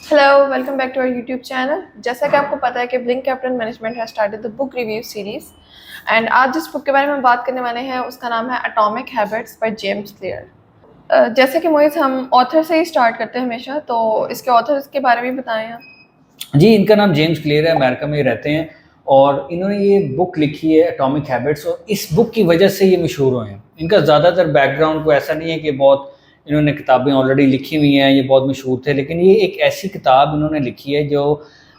Hello, welcome back to our YouTube channel. जैसा कि आपको पता है कि blink capital management has started the book review series and आज जिस बुक के बारे में बात करने वाले हैं उसका नाम है atomic habits by James clear. जैसे कि मोहित, हम ऑथर से ही स्टार्ट करते हैं हमेशा, तो इसके ऑथर के बारे में बताएं आप। जी, इनका नाम जेम्स क्लियर है, अमेरिका में रहते हैं और इन्होंने ये बुक लिखी है एटॉमिक हैबिट्स, और इस बुक की वजह से ये मशहूर हुए हैं। इनका ज़्यादातर बैकग्राउंड को ऐसा नहीं है कि बहुत इन्होंने किताबें ऑलरेडी लिखी हुई हैं, ये बहुत मशहूर थे, लेकिन ये एक ऐसी किताब इन्होंने लिखी है जो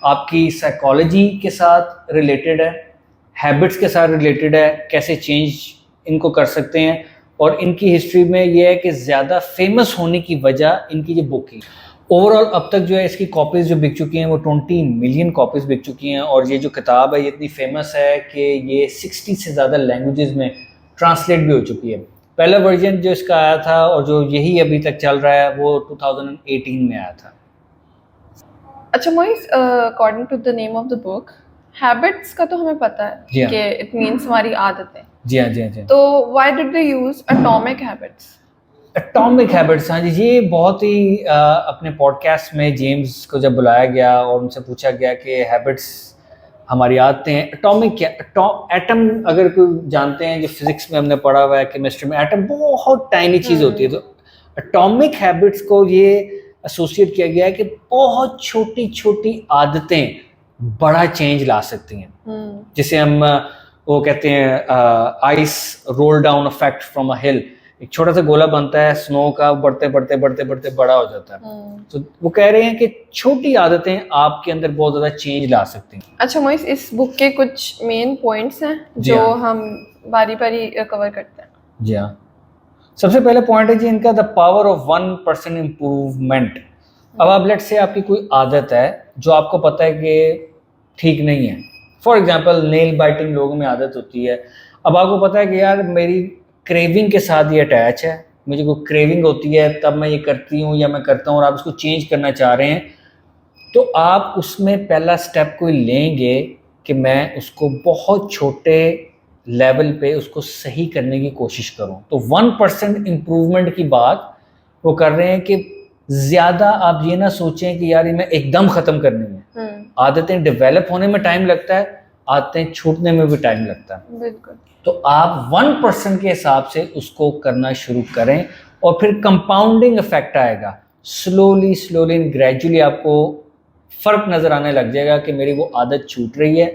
आपकी साइकोलॉजी के साथ रिलेटेड है, हैबिट्स के साथ रिलेटेड है, कैसे चेंज इनको कर सकते हैं। और इनकी हिस्ट्री में ये है कि ज़्यादा फेमस होने की वजह इनकी ये बुक ही। ओवरऑल अब तक जो है इसकी कॉपीज़ जो बिक चुकी हैं वो 20 मिलियन कॉपीज़ बिक चुकी हैं, और ये जो किताब है ये इतनी फेमस है कि ये 60 से ज़्यादा लैंग्वेजेस में ट्रांसलेट भी हो चुकी है। पहला वर्जन जो इसका आया था और जो यही अभी तक चल रहा है वो 2018 में आया था। अच्छा Mohit, according to the name of the book, habits का तो हमें पता है जी हाँ। कि इट मीन्स हमारी आदतें। जी हाँ, जी हाँ, जी हाँ। तो why did they use atomic habits? Atomic habits, हाँ जी, ये बहुत ही अपने पॉडकास्ट में जेम्स को जब बुलाया गया और उनसे पूछा गया कि हैबिट्स हमारी आदतें हैं, एटॉमिक क्या, एटम अगर कोई जानते हैं, जो फिजिक्स में हमने पढ़ा हुआ है, केमिस्ट्री में, एटम बहुत टाइनी चीज़ होती है, तो एटॉमिक हैबिट्स को ये एसोसिएट किया गया है कि बहुत छोटी छोटी आदतें बड़ा चेंज ला सकती हैं। जिसे हम वो कहते हैं ice roll down effect from a hill. एक छोटा सा गोला बनता है स्नो का, बढ़ते बढ़ते बढ़ते बढ़ते बड़ा हो जाता है। तो वो कह रहे हैं कि छोटी आदतें आपके अंदर बहुत ज्यादा चेंज ला सकती हैं। अच्छा मोहित, इस बुक के कुछ मेन पॉइंट्स हैं जो हम बारी बारी कवर करते हैं। जी हाँ। सबसे पहले पॉइंट है जी इनका, द पावर ऑफ 1% इम्प्रूवमेंट। अब आप लेट्स से आपकी कोई आदत है जो आपको पता है कि ठीक नहीं है। फॉर एग्जाम्पल नेल बाइटिंग लोगों में आदत होती है। अब आपको पता है कि यार मेरी क्रेविंग के साथ ये अटैच है, मुझे कोई क्रेविंग होती है तब मैं ये करती हूँ या मैं करता हूँ, और आप इसको चेंज करना चाह रहे हैं, तो आप उसमें पहला स्टेप कोई लेंगे कि मैं उसको बहुत छोटे लेवल पे उसको सही करने की कोशिश करूं। तो 1% इम्प्रूवमेंट की बात वो कर रहे हैं कि ज़्यादा आप ये ना सोचें कि यार ये मैं एकदम ख़त्म करनी है। आदतें डेवलप होने में टाइम लगता है, आदतें छूटने में भी टाइम लगता है। बिल्कुल। तो आप 1% के हिसाब से उसको करना शुरू करें और फिर कंपाउंडिंग इफेक्ट आएगा। स्लोली स्लोली ग्रेजुअली आपको फ़र्क नज़र आने लग जाएगा कि मेरी वो आदत छूट रही है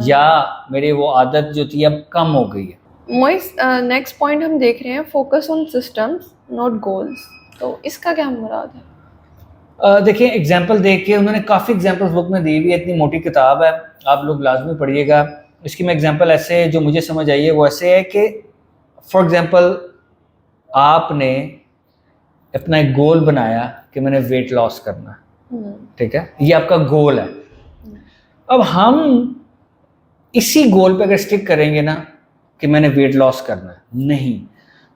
या मेरी वो आदत जो थी अब कम हो गई है। मोइस, नेक्स्ट पॉइंट हम देख रहे हैं, focus on systems not goals. तो इसका क्या मुराद है? देखिए, एग्जाम्पल देख के उन्होंने काफ़ी एग्जाम्पल्स बुक में दी हुई है, इतनी मोटी किताब है, आप लोग लाजमी पढ़िएगा। इसकी मैं एग्जाम्पल ऐसे जो मुझे समझ आई है वो ऐसे है कि फॉर एग्जाम्पल आपने अपना एक गोल बनाया कि मैंने वेट लॉस करना, ठीक है, ये आपका गोल है। अब हम इसी गोल पे अगर स्टिक करेंगे ना कि मैंने वेट लॉस करना है, नहीं,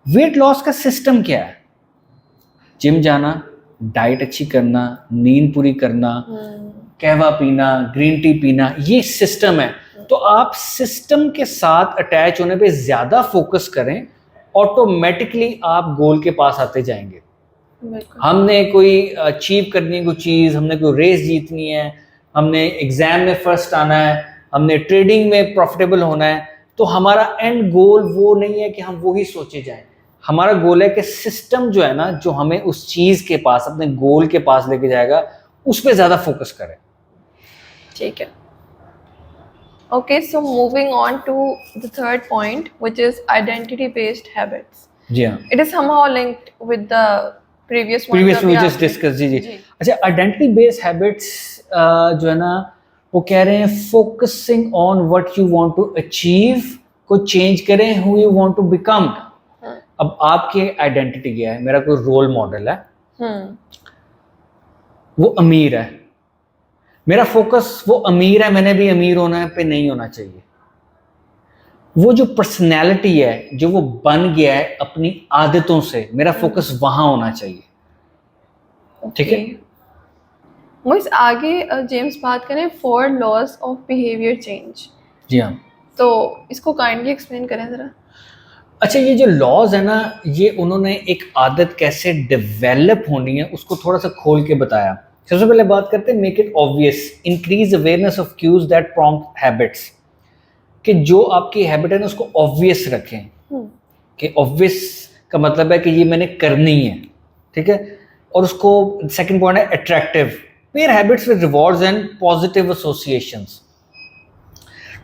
वेट लॉस का सिस्टम क्या है? जिम जाना, डाइट अच्छी करना, नींद पूरी करना, कहवा पीना, ग्रीन टी पीना, ये सिस्टम है। तो आप सिस्टम के साथ अटैच होने पे ज्यादा फोकस करें, ऑटोमेटिकली आप गोल के पास आते जाएंगे। हमने कोई अचीव करनी है कोई चीज़, हमने कोई रेस जीतनी है, हमने एग्जाम में फर्स्ट आना है, हमने ट्रेडिंग में प्रॉफिटेबल होना है, तो हमारा एंड गोल वो नहीं है कि हम वही सोचे जाएं। हमारा गोल है कि सिस्टम जो है ना, जो हमें उस चीज़ के पास, अपने गोल के पास लेके जाएगा, उस पर ज़्यादा फोकस करें। ठीक है। Okay, so moving on to the third point, which is identity-based habits. जी हाँ। It is somehow linked with the previous one. we just discussed। जी। अच्छा, आइडेंटिटी बेस्ड हैबिट्स जो है ना, वो कह रहे हैं focusing on what you want to achieve को चेंज करें, who you want to become. अब आपकी आइडेंटिटी क्या है? मेरा कोई रोल मॉडल है, वो अमीर है, मेरा फोकस वो अमीर है, मैंने भी अमीर होना है पे नहीं होना चाहिए। वो जो पर्सनैलिटी है, जो वो बन गया है अपनी आदतों से, मेरा फोकस वहां होना चाहिए। ठीक है। मोइस, आगे जेम्स बात करें 4 लॉज ऑफ बिहेवियर चेंज। जी हाँ। तो इसको काइंडली एक्सप्लेन करें जरा। अच्छा, ये जो लॉज है ना, ये उन्होंने एक आदत कैसे डेवलप होनी है उसको थोड़ा सा खोल के बताया। सबसे पहले बात करते हैं make it obvious, increase awareness of cues that prompt habits, कि जो आपकी हैबिट है ना उसको ऑब्वियस रखें, कि ऑब्वियस का मतलब है कि ये मैंने करनी है, ठीक है। और उसको सेकंड पॉइंट है attractive, pair habits with rewards and positive associations,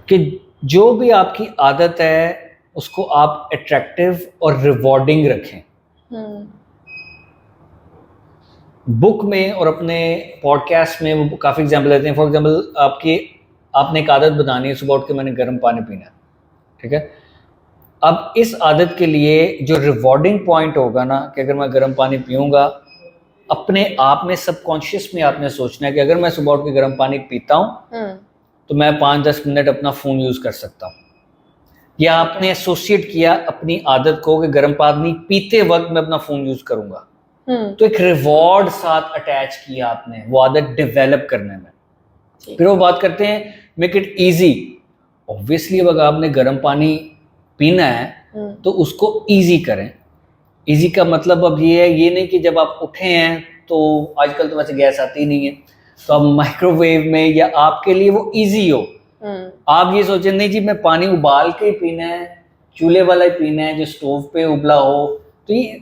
कि जो भी आपकी आदत है उसको आप अट्रैक्टिव और रिवॉर्डिंग रखें। बुक में और अपने पॉडकास्ट में वो काफ़ी एग्जाम्पल देते हैं। फॉर एग्जाम्पल आपने एक आदत बनानी है, सुबह उठ के मैंने गर्म पानी पीना है, ठीक है। अब इस आदत के लिए जो रिवॉर्डिंग पॉइंट होगा ना, कि अगर मैं गर्म पानी पीऊँगा, अपने आप में सबकॉन्शियस में आपने सोचना है कि अगर मैं सुबह उठ के गर्म पानी पीता हूँ तो मैं 5-10 मिनट अपना फ़ोन यूज़ कर सकता हूँ, या आपने एसोसिएट किया अपनी आदत को कि गर्म पानी पीते वक्त मैं अपना फ़ोन यूज़ करूँगा, तो एक रिवॉर्ड साथ अटैच किया आपने वो आदत डेवलप करने में। फिर वो बात करते हैं मेक इट इजी। ऑब्वियसली अगर आपने गर्म पानी पीना है तो उसको इजी करें। इजी का मतलब अब ये है, ये नहीं कि जब आप उठे हैं तो आजकल तो वैसे गैस आती नहीं है तो आप माइक्रोवेव में, या आपके लिए वो इजी हो, आप ये सोचें नहीं जी मैं पानी उबाल के ही पीना है, चूल्हे वाला ही पीना है जो स्टोव पे उबला हो, तो ये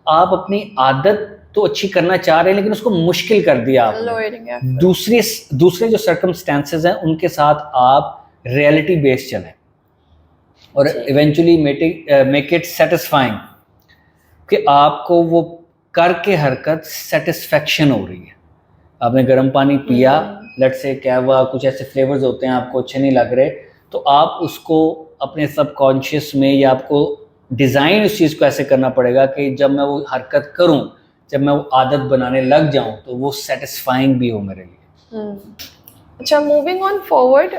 आप अपनी आदत तो अच्छी करना चाह रहे हैं लेकिन उसको मुश्किल कर दिया आपने। दूसरे जो सर्कमस्टेंसेस हैं उनके साथ आप रियलिटी बेस्ड चलें और इवेंचुअली मेक इट सेटिस्फाइंग, कि आपको वो करके हरकत सेटिस्फेक्शन हो रही है। आपने गर्म पानी पिया, लेट्स से क्या हुआ, कुछ ऐसे फ्लेवर्स होते हैं आपको अच्छे नहीं लग रहे, तो आप उसको अपने सबकॉन्शियस में, या आपको डिज़ाइन उस चीज़ को ऐसे करना पड़ेगा कि जब मैं वो हरकत करूं, जब मैं वो आदत बनाने लग जाऊं तो वो सेटिस्फाइंग भी हो मेरे लिए। अच्छा, मूविंग ऑन फॉरवर्ड,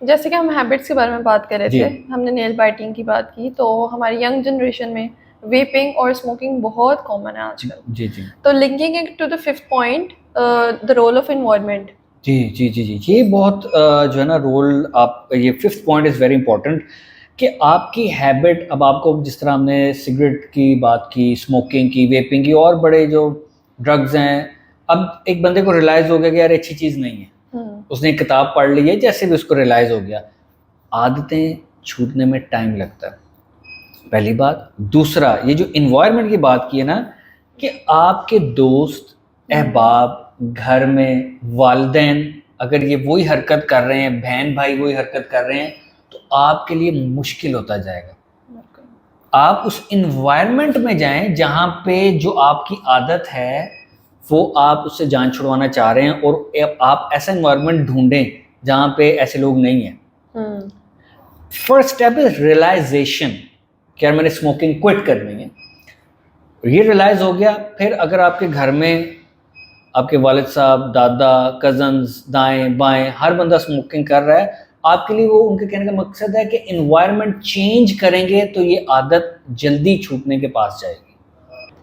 जैसे कि हम हैबिट्स के बारे में बात कर रहे थे, हमने नेल बाइटिंग की बात की, तो हमारी यंग जनरेशन में वेपिंग और स्मोकिंग बहुत कॉमन है आजकल। जी जी। तो linking it to the fifth point, the role of environment. जी जी जी जी, ये बहुत जो है ना रोल, आप ये fifth point is very important, कि आपकी हैबिट, अब आपको जिस तरह हमने सिगरेट की बात की, स्मोकिंग की, वेपिंग की, और बड़े जो ड्रग्स हैं, अब एक बंदे को रियलाइज़ हो गया कि यार अच्छी चीज़ नहीं है, उसने एक किताब पढ़ ली है, जैसे भी उसको रियलाइज़ हो गया, आदतें छूटने में टाइम लगता है, पहली बात। दूसरा, ये जो इन्वायरमेंट की बात की है ना, कि आपके दोस्त, अहबाब, घर में वालिदैन अगर ये वही हरकत कर रहे हैं, बहन भाई वही हरकत कर रहे हैं, तो आपके लिए मुश्किल होता जाएगा। आप उस इन्वायरमेंट में जाएं जहां पे जो आपकी आदत है वो आप उससे जान छुड़वाना चाह रहे हैं, और आप ऐसा इन्वायरमेंट ढूंढें जहां पे ऐसे लोग नहीं हैं। फर्स्ट स्टेप इज रियलाइजेशन, कि यार मैंने स्मोकिंग क्विट करनी है, ये रियलाइज हो गया। फिर अगर आपके घर में आपके वालिद साहब, दादा, कजन्स, दाएं बाएं हर बंदा स्मोकिंग कर रहा है, आपके लिए वो, उनके कहने का मकसद है कि इन्वायरमेंट चेंज करेंगे तो ये आदत जल्दी छूटने के पास जाएगी।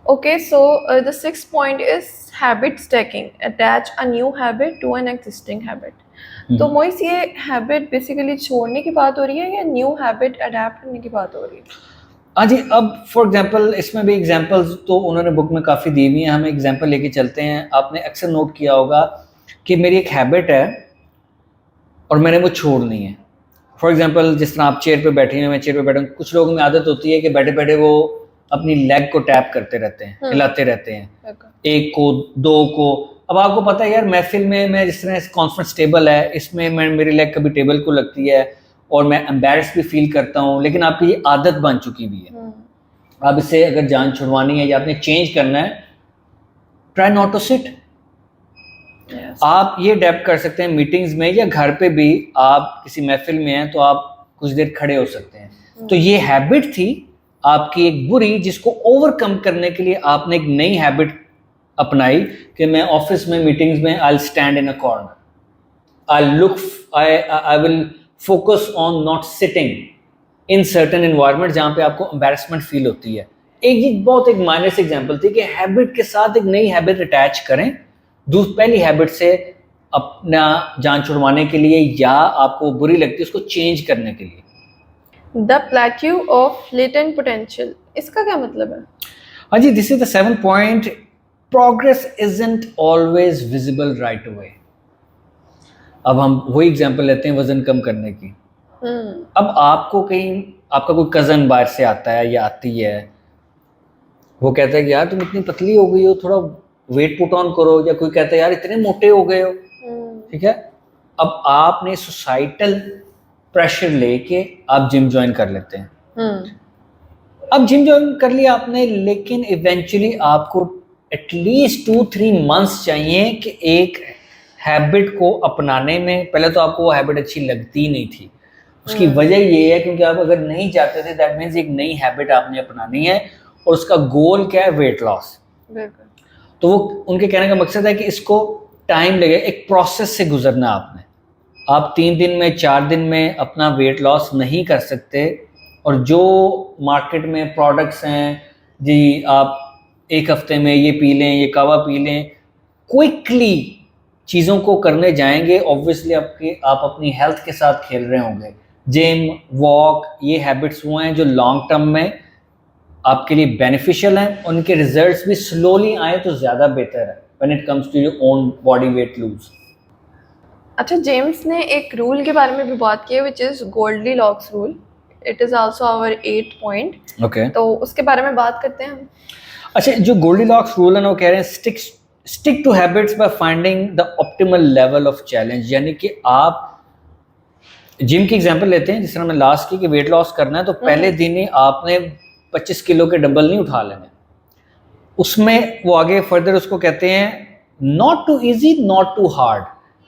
Okay, so the sixth point is habit stacking, attach a new habit to an existing habit. तो मोइस, ये हैबिट बेसिकली छोड़ने की बात हो रही है या न्यू हैबिट अडेप्ट करने की बात हो रही है? हाँ जी, अब फॉर एग्जांपल इसमें भी एग्जांपल्स तो उन्होंने बुक में काफ़ी दी हुई हैं, हम एग्जांपल लेके चलते हैं। आपने अक्सर नोट किया होगा कि मेरी एक हैबिट है और मैंने वो छोड़नी है। फॉर एग्जांपल जिस तरह आप चेयर पे बैठे हैं, मैं चेयर पे बैठा हूँ, कुछ लोगों में आदत होती है कि बैठे बैठे वो अपनी लेग को टैप करते रहते हैं, हिलाते रहते हैं, एक को, दो को। अब आपको पता है यार, महफिल में मैं जिस तरह कॉन्फ्रेंस टेबल है, इसमें मेरी लेग कभी टेबल को लगती है और मैं एम्बैरेस भी फील करता हूँ, लेकिन आपकी ये आदत बन चुकी भी है। अब इसे अगर जान छुड़वानी है या आपने चेंज करना है, ट्राई नॉट टू सिट। आप ये अडेप्ट कर सकते हैं मीटिंग्स में या घर पे भी, आप किसी महफिल में हैं तो आप कुछ देर खड़े हो सकते हैं। तो ये हैबिट थी आपकी एक बुरी, जिसको ओवरकम करने के लिए आपने एक नई हैबिट अपनाई कि मैं ऑफिस में मीटिंग्स में I stand in a corner, I will focus on not sitting in certain environment जहां पे आपको एम्बैरेसमेंट फील होती है। एक बहुत एक माइनर से एग्जांपल थी कि हैबिट के साथ एक नई हैबिट अटैच करें पहली हैबिट से अपना जान छुड़वाने के लिए, या आपको बुरी लगती है उसको चेंज करने के लिए। The plateau of latent potential, इसका क्या मतलब है? हाँ जी, this is the 7th point, progress isn't always visible right away. अब हम वही एग्जांपल लेते हैं वजन कम करने की। अब आपको कहीं आपका कोई कजन बाहर से आता है या आती है, वो कहता है कि यार तुम इतनी पतली हो गई हो, थोड़ा वेट पुट ऑन करो, या कोई कहता है यार इतने मोटे हो गए हो, ठीक है। अब आपने सोसाइटल प्रेशर लेके आप जिम ज्वाइन कर लेते हैं। अब जिम ज्वाइन कर लिया आपने, लेकिन इवेंचुअली आपको एटलीस्ट 2-3 मंथ्स चाहिए कि एक हैबिट को अपनाने में। पहले तो आपको वो हैबिट अच्छी लगती नहीं थी, उसकी वजह ये है क्योंकि आप अगर नहीं चाहते थे, दैट मीन्स एक नई हैबिट आपने अपनानी है और उसका गोल क्या है, वेट लॉस। तो वो उनके कहने का मकसद है कि इसको टाइम लगे, एक प्रोसेस से गुजरना आपने। आप 3 दिन में 4 दिन में अपना वेट लॉस नहीं कर सकते। और जो मार्केट में प्रोडक्ट्स हैं जी, आप एक हफ्ते में ये पी लें, ये कावा पी लें, क्विकली चीज़ों को करने जाएंगे, ऑब्वियसली आप अपनी हेल्थ के साथ खेल रहे होंगे। जिम, वॉक, ये हैबिट्स वो हैं जो लॉन्ग टर्म में आपके लिए बेनिफिशियल हैं। उनके रिजल्ट्स भी स्लोली आए तो ज़्यादा बेहतर है when it comes to your own body weight lose. अच्छा, जेम्स ने एक रूल के बारे में भी बात की है, which is Goldilocks rule. It is also our 8th point. Okay, तो उसके बारे में बात करते हैं हम। अच्छा, जो गोल्डीलॉक्स रूल है ना, वो कह रहे हैं stick to habits by finding the optimal level of challenge. यानी कि आप जिम की एग्जांपल लेते हैं, जिस तरह मैं लास्ट की कि वेट लॉस करना है तो पहले दिन ही आपने 25 किलो के डंबल नहीं उठा लेने। उसमें वो आगे फर्दर उसको कहते हैं not too easy, not too hard.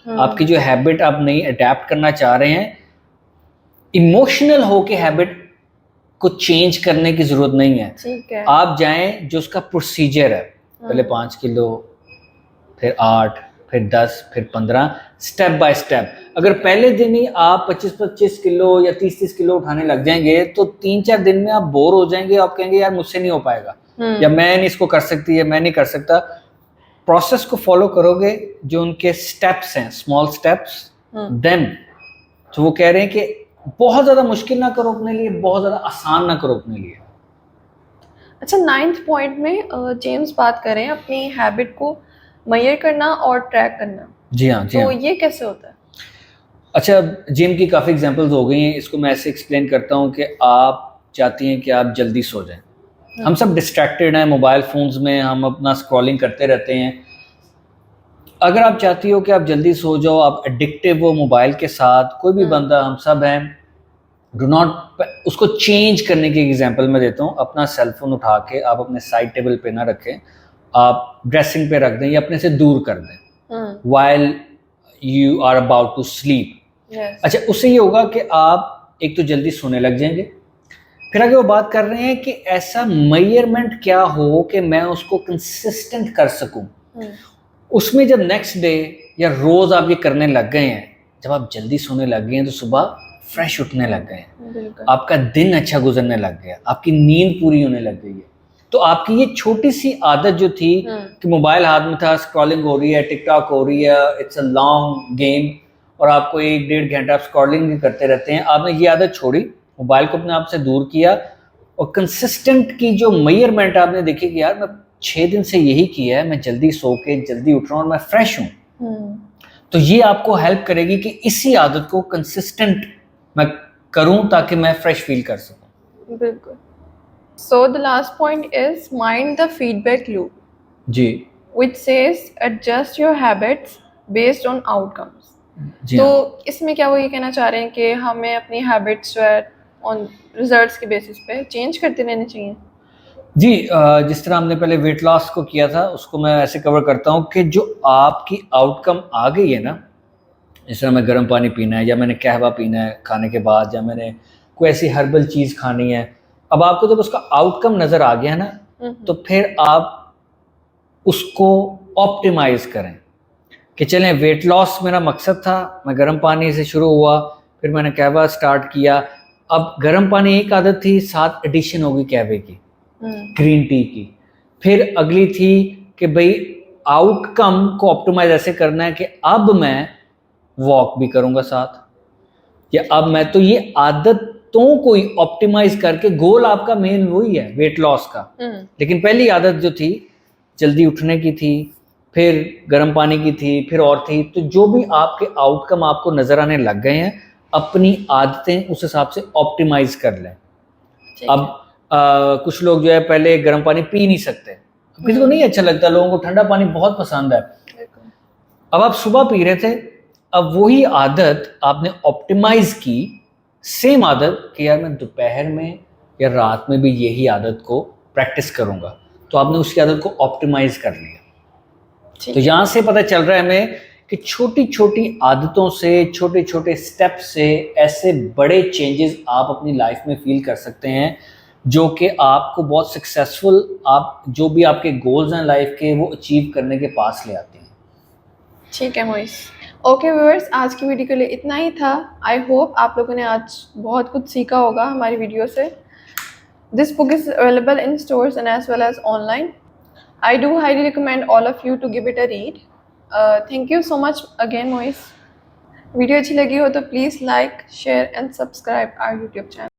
आपकी जो हैबिट आप नई अडेप्ट करना चाह रहे हैं, इमोशनल हो के हैबिट को चेंज करने की जरूरत नहीं है। ठीक है, आप जाएं जो उसका प्रोसीजर है, पहले 5 किलो, फिर 8, फिर 10, फिर 15, स्टेप बाय स्टेप। अगर पहले दिन ही आप 25-25 किलो या 30-30 किलो उठाने लग जाएंगे तो 3-4 दिन में आप बोर हो जाएंगे। आप कहेंगे यार मुझसे नहीं हो पाएगा, या मैं नहीं इसको कर सकती, या मैं नहीं कर सकता। प्रोसेस को फॉलो करोगे, जो उनके स्टेप्स हैं, स्मॉल स्टेप्स, देन तो वो कह रहे हैं कि बहुत ज़्यादा मुश्किल ना करो अपने लिए, बहुत ज़्यादा आसान ना करो अपने लिए। अच्छा, 9th पॉइंट में जेम्स बात करें अपनी हैबिट को मेजर करना और ट्रैक करना। जी हाँ, जी तो हाँ। ये कैसे होता है? अच्छा, जिम की काफ़ी एग्जांपल्स हो गई हैं। इसको मैं ऐसे एक्सप्लेन करता हूँ कि आप चाहती हैं कि आप जल्दी सो जाएं। हम सब डिस्ट्रैक्टेड हैं मोबाइल फ़ोन्स में, हम अपना स्क्रॉलिंग करते रहते हैं। अगर आप चाहती हो कि आप जल्दी सो जाओ, आप एडिक्टिव हो मोबाइल के साथ, कोई भी बंदा, हम सब हैं, डू नॉट, उसको चेंज करने की एग्जांपल मैं देता हूँ। अपना सेलफोन उठा के आप अपने साइड टेबल पे ना रखें, आप ड्रेसिंग पे रख दें या अपने से दूर कर दें while you are about to sleep. अच्छा, उससे ये होगा कि आप एक तो जल्दी सोने लग जाएंगे। फिर आगे वो बात कर रहे हैं कि ऐसा मेजरमेंट क्या हो कि मैं उसको कंसिस्टेंट कर सकूं। उसमें जब नेक्स्ट डे या रोज आप ये करने लग गए हैं, जब आप जल्दी सोने लग गए हैं तो सुबह फ्रेश उठने लग गए हैं, आपका दिन अच्छा गुजरने लग गया, आपकी नींद पूरी होने लग गई है। तो आपकी ये छोटी सी आदत जो थी कि मोबाइल हाथ में था, स्क्रॉलिंग हो रही है, टिकटॉक हो रही है, इट्स अ लॉन्ग गेम, और आपको 1-1.5 घंटा आप स्क्रॉलिंग भी करते रहते हैं, आपने ये आदत छोड़ी, मोबाइल को अपने आप से दूर किया, और कंसिस्टेंट की जो मेजरमेंट आपने देखी कि यार मैं 6 दिन से यही किया है, मैं जल्दी सो के जल्दी उठ रहा हूँ और मैं फ्रेश हूँ। तो ये आपको हेल्प करेगी कि इसी आदत को कंसिस्टेंट मैं करूँ ताकि मैं फ्रेश फील कर सकूँ। बिल्कुल। So the last point is mind the feedback loop. Ji, which says adjust your habits based on outcomes. जी तो हाँ। इसमें क्या वो ये कहना चाह रहे हैं कि हमें अपनी हैबिट्स जो है ऑन रिजल्ट्स के बेसिस पे चेंज करते रहने चाहिए? जी, जिस तरह हमने पहले वेट लॉस को किया था, उसको मैं ऐसे कवर करता हूँ कि जो आपकी आउटकम आ गई है ना, जिस तरह मैं गर्म पानी पीना है, या मैंने कहवा पीना है खाने के बाद, या मैंने कोई ऐसी हर्बल चीज़ खानी है, अब आपको जब उसका आउटकम नज़र आ गया ना, तो फिर आप उसको ऑप्टिमाइज करें कि चलें, वेट लॉस मेरा मकसद था, मैं गर्म पानी से शुरू हुआ, फिर मैंने कहवा स्टार्ट किया, अब गर्म पानी एक आदत थी, साथ एडिशन होगी कहवे की, ग्रीन टी की, फिर अगली थी कि भाई आउटकम को ऑप्टिमाइज ऐसे करना है कि अब मैं वॉक भी करूंगा साथ, या अब मैं, तो ये आदतों को ऑप्टिमाइज करके, गोल आपका मेन वही है वेट लॉस का, लेकिन पहली आदत जो थी जल्दी उठने की थी, फिर गर्म पानी की थी, फिर और थी। तो जो भी आपके आउटकम आपको नज़र आने लग गए हैं, अपनी आदतें उस हिसाब से ऑप्टिमाइज कर लें। अब कुछ लोग जो है पहले गर्म पानी पी नहीं सकते, किसी को नहीं अच्छा लगता, लोगों को ठंडा पानी बहुत पसंद है। अब आप सुबह पी रहे थे, अब वही आदत आपने ऑप्टिमाइज की, सेम आदत कि यार मैं दोपहर में या रात में भी यही आदत को प्रैक्टिस करूंगा, तो आपने उसकी आदत को ऑप्टिमाइज कर लिया। तो यहाँ से पता चल रहा है हमें कि छोटी छोटी आदतों से, छोटे छोटे स्टेप से ऐसे बड़े चेंजेस आप अपनी लाइफ में फील कर सकते हैं, जो कि आपको बहुत सक्सेसफुल, आप जो भी आपके गोल्स हैं लाइफ के, वो अचीव करने के पास ले आते हैं। ठीक है मोइस। ओके व्यूअर्स, आज की वीडियो के लिए इतना ही था। आई होप आप लोगों ने आज बहुत कुछ सीखा होगा हमारी वीडियो से। This book is available in stores and as well as online. I do highly recommend all of you to give it a read. Thank you so much again Moiz. Video अच्छी लगी हो तो please like, share and subscribe our YouTube channel.